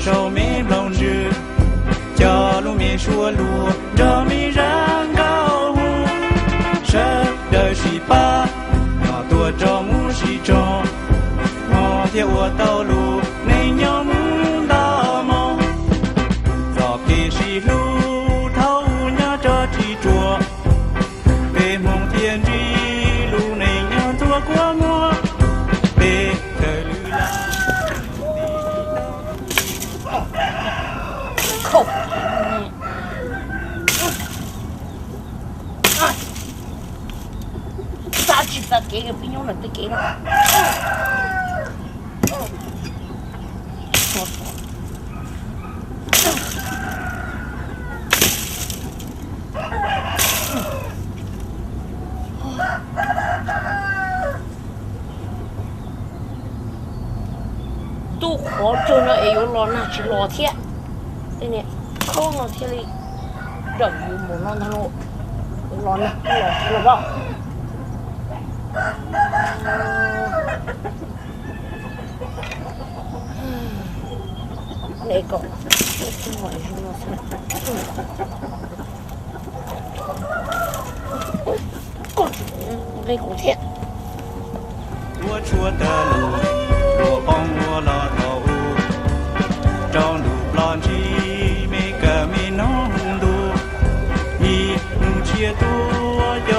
手没弄直，叫路没说路，这没人高呼，神的西巴，要多找木西中，我贴我道路，你鸟木大梦，早给西路，头鸟着地着，被梦天地路，你鸟做过么？被特绿啦。扣。咋去咋给个不用了，得给了。都好久了，哎呦，老拿去老天，对呢，靠老天里，这有木让他弄，老呢，老天了吧？那个，这晚上了过去，没过天。我说的路，若帮我拉头，找路浪迹，每个没能路，一路切多，要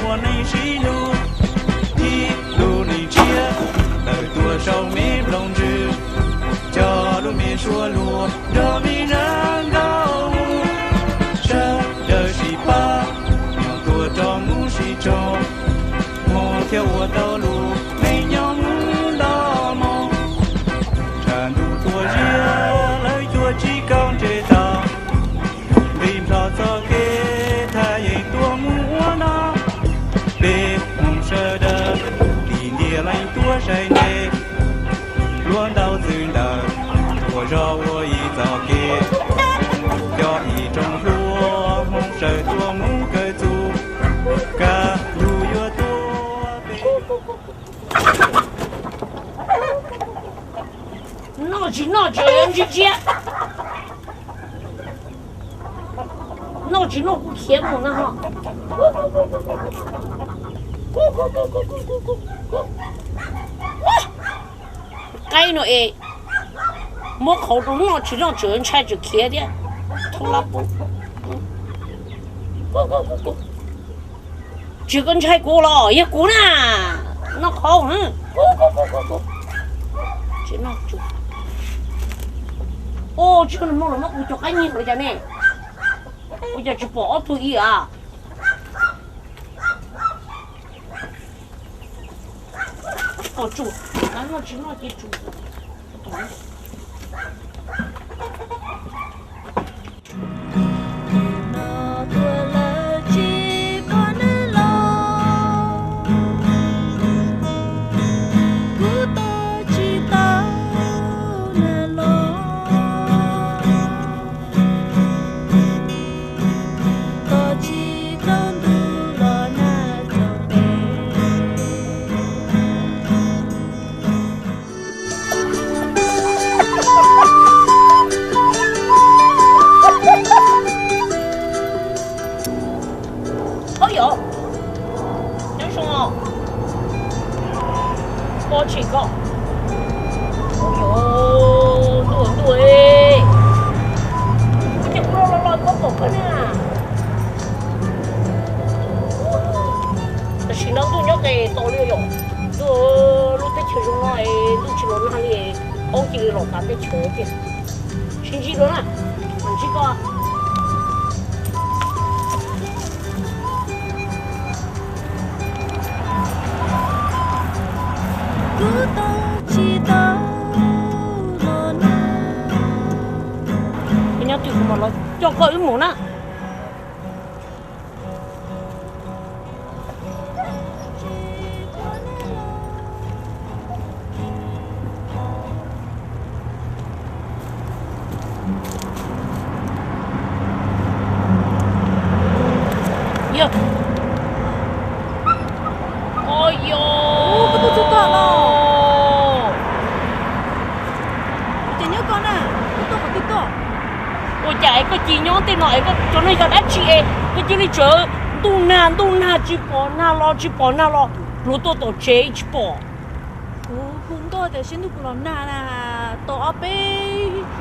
我内西路，一路里切，得多少没弄直，叫路没说路，这没人高，神的西巴，要多找木西中，我条我道路。谁呢？轮到最难，我让我一早给，要一种路，梦谁多梦个足，干路越多。闹几人之间，闹不甜我呢哈。该呢哎，没考中闹去让主人拆就开的，偷拉不，就跟拆过了，也过呢，那好这那就，哦，这个弄了我就赶紧回家呢，我家去包土一啊。哦，住，俺那去那地住，不懂。我去搞，哦哟，对，这不老搞个呢，这新郎都要给到了哟，都路在车上哎，路去了哪里？好几个老大在车边，星期六呢，俺这个。人家对什么了？叫个羽毛呢？哟，哎呦，我不都知道了。讲呢？ chạy cái gì nhón tên nói cái cho nên cái chị ấy cái chị đi chợ tu na chỉ bỏ na lo rồi tôi chế chỉ bỏ không có để xin được lần nào là tổ bé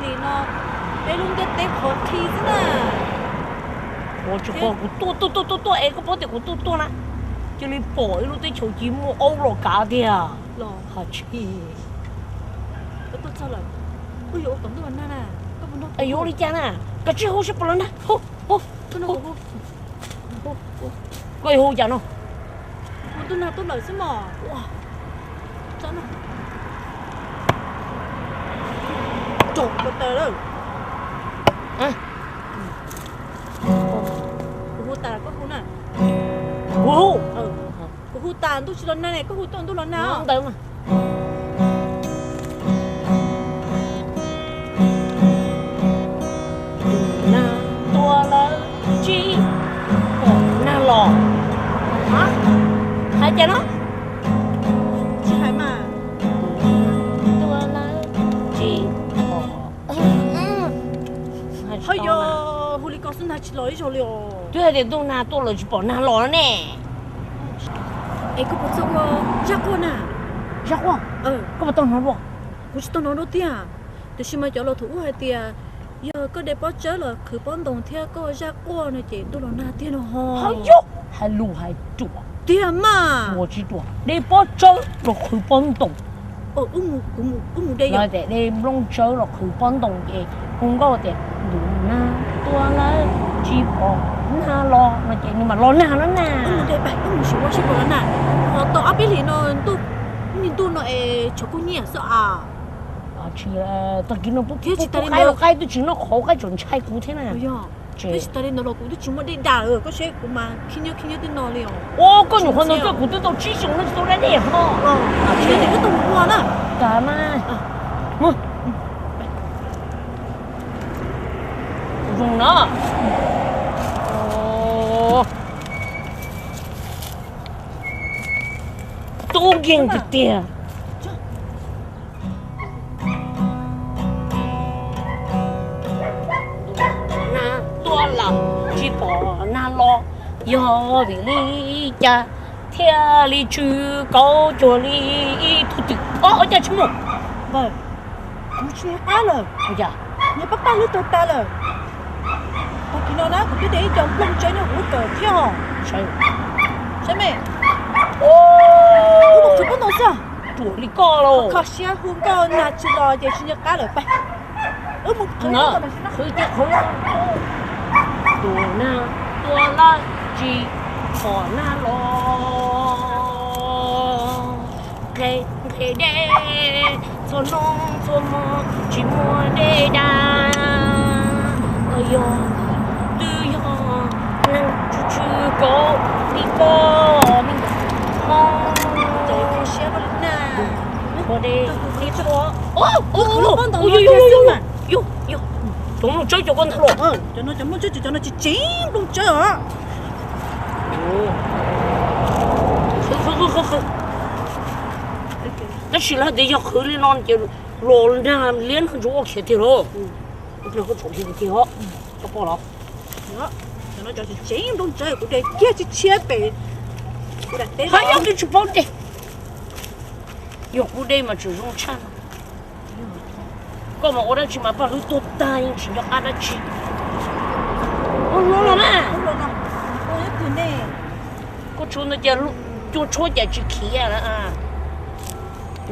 thì nó bé luôn cái tép khó thi thế nào我只讲多哎个包的我多啦，就你bỏ luôn tới chỗ chỉ mua ô rồi cả đi à, lo hả chị? tôi sao lại ôi dồi tổng tôi lần nào nè có vấn đề ai đi cha nè, cái chiếc hô sẽ bỏ lên nè, hô cái hô chả nó, tôi nào tôi lời xem mỏ sao nào trộn cái tờ đó à, cô ta có cô nè hô, cô ta tôi chỉ lần này có cô tôi lần nào không tới mà. Hả? Hai cha nó? chị Hải mà Tôi là chị hay yo hồ ly con sinh hai chị lỗi rồi liệu tôi thì tôi là chỉ bỏ na lò nè. ấy có một số chắc con à Chắc quá. Có một tuần hả bộ? cô chỉ tôi nói đầu tiên à tôi xin mời cháu là thủ hai tia giờ có để bỏ chớ là cứ bỏ đồng theo có chắc con này chị tôi là na tiền nó ho Hay yo, hay lù hay chua. tiền mà 我知道，你把粥落去搬動， ông đây 我哋你攞粥落去搬動嘅，咁嗰哋亂啦，多啦，只bỏ na lo，咪就你咪攞那啦呐。 ông đây bài ông chỉ qua chỉ bỏ nè họ tao áp biết thì nó tôi nhìn tôi nó cho cô nhẹ sợ à 啊，去誒，特見到不開都轉到好嘅仲差股添啊！ 哎呀cái gì đây nó là cũng chúng mà đi đào ở cái xe của mà khi nhớ đến nó liền 我跟你看到這股都到之前那都來練哈。khi nhớ đến cái tông hoa nè 幹嘛？用了。哦。都硬的點。 多了，只bỏ na lo, giờ vì lý cha, theo lý chữ câu cho lý thu tự, ở nhà chú một, vâng cũng chưa á rồi ở nhà, nhớ bắt ba lứa ta rồi còn khi nào đó cũng cứ để chồng không chơi nó cũng cờ theo sao mẹ ô, có một chút bắt đầu sao chủ lý co rồi, khó xe hương co là chỉ lo để sinh nhật cá rồi phải một thứ nữa, khơi tiếc khơi, tua la chỉ bỏ na lo, cái đê, cho nông cho mò chỉ mua đê đà, ơi yo, từ yo, năng chú có đi có mình mong, để khó xe vào lúc nào bỏ đi đi cho, yo, chúng nó chơi cho con thằng rồi, cho nó chấm chơi cho nó chỉ chín luôn chơi hả那起来得要河里那就老人脸上就我看的了，这个昨天的挺好，都包了。 đó cho nó cho chị chín luôn chơi của đây kia chị chia bể của đây还要给吃包的，有古代嘛就用餐。干嘛我那去嘛把路多大一吃，要按那吃。我老了嘛， không được đâu ôi hết tiền nè 我从那家路就出家去吃呀了啊。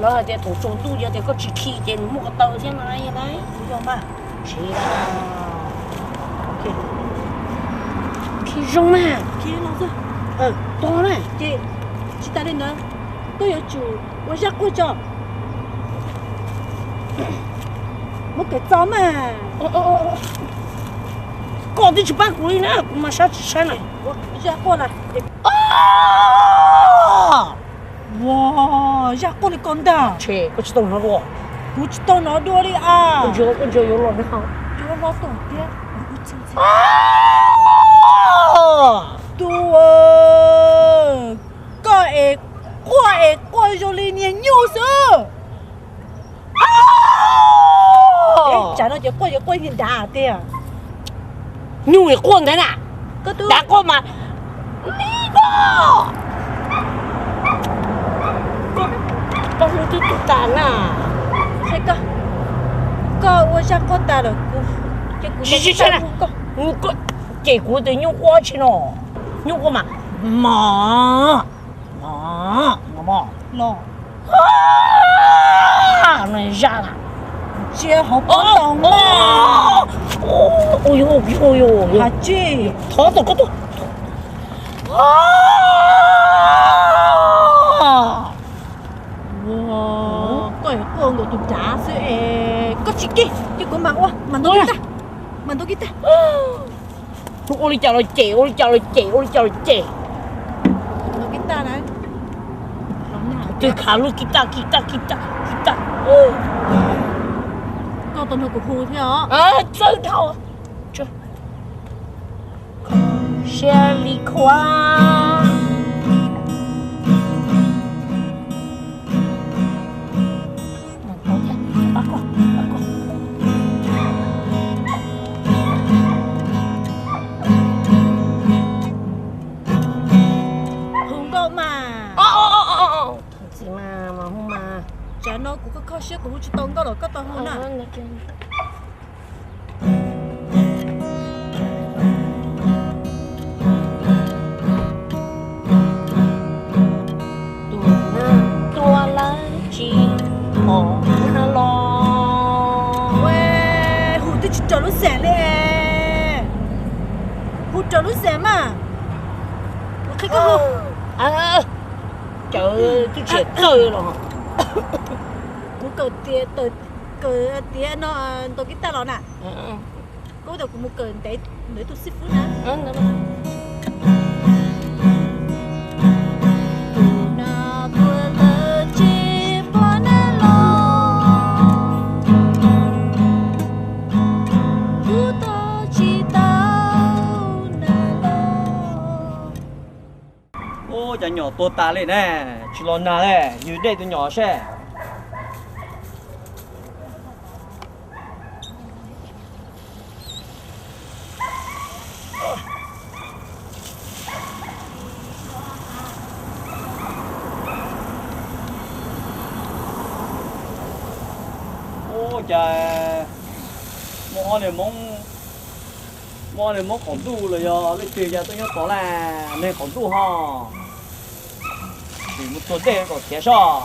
然后在从中途就得个去吃的，木个刀先拿一来， được rồi mà 吃啦。吃肉嘛， kia nó ra 多了。 chị ta đến đó tôi ở chủ tôi ra cô cho một cái chó mà 搞得去办公呢，马上去山了。 我ra cô này 啊！ wow ra cô này con đà 切，我去动他了， 不知道哪多哩啊我就有了好。 cho nó tổng tiếc啊！ tôi qua rồi liền nhiều sữa 啊！ chả nó chỉ qua hiện đại tiền 你会过的啦，个都打过吗？你个，不是你多大呢？这个我想过大了，去了，你个结果的你花钱了，你我嘛，妈，喏，啊，那下了。姐好不懂啊！哦哟，阿姐，头都都啊！哇，個人幫我讀假書誒，個自己結果問我問到幾多？問到幾多？我哋就嚟借，問到幾多啦？對卡路幾大，個當佢個鋪條。啊，真好，這下里花。nó cũng có khó xíu cũng chỉ tông có rồi có tông hơn à. Tua lá chi mò na lo. Uê, hụt tôi chỉ cho nó xẻ lên. Hụt cho nó xẻ mà. Khi có hụt. À, trời tôi chết rồi rồi. Cũng cờ tía nó tôi cái ta rồi nè. Cố đầu cũng một cờ để tôi xếp phút nè. Ô, giờ nhỏ tôi ta lên nè, chỉ lo nà nè, như đây tôi nhỏ xe. Ô, trời, mò này mong khổng tu rồi giờ, lấy tiền ra tôi nhớ có là nên khổng tu ha. Chỉ một tuần đây có thế sao?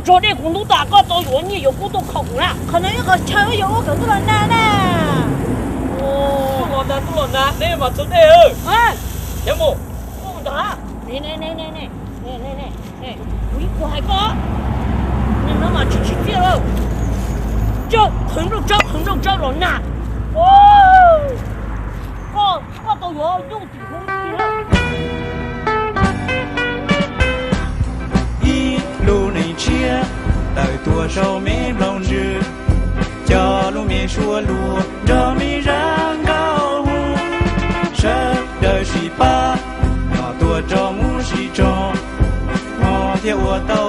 Chỗ này cũng đủ大个到远你有古都考古啦，可能有个车有个都能拿呢。哦，都乱拿，你嘛做对哦。哎，有冇？不打，你，我一个还高，你那么去跌了，叫横着了拿，哦，我都要用底红底了。路内切，带多少没浪日，家路没说路，这没人高屋，神的水坝，那多着木水中，天我到。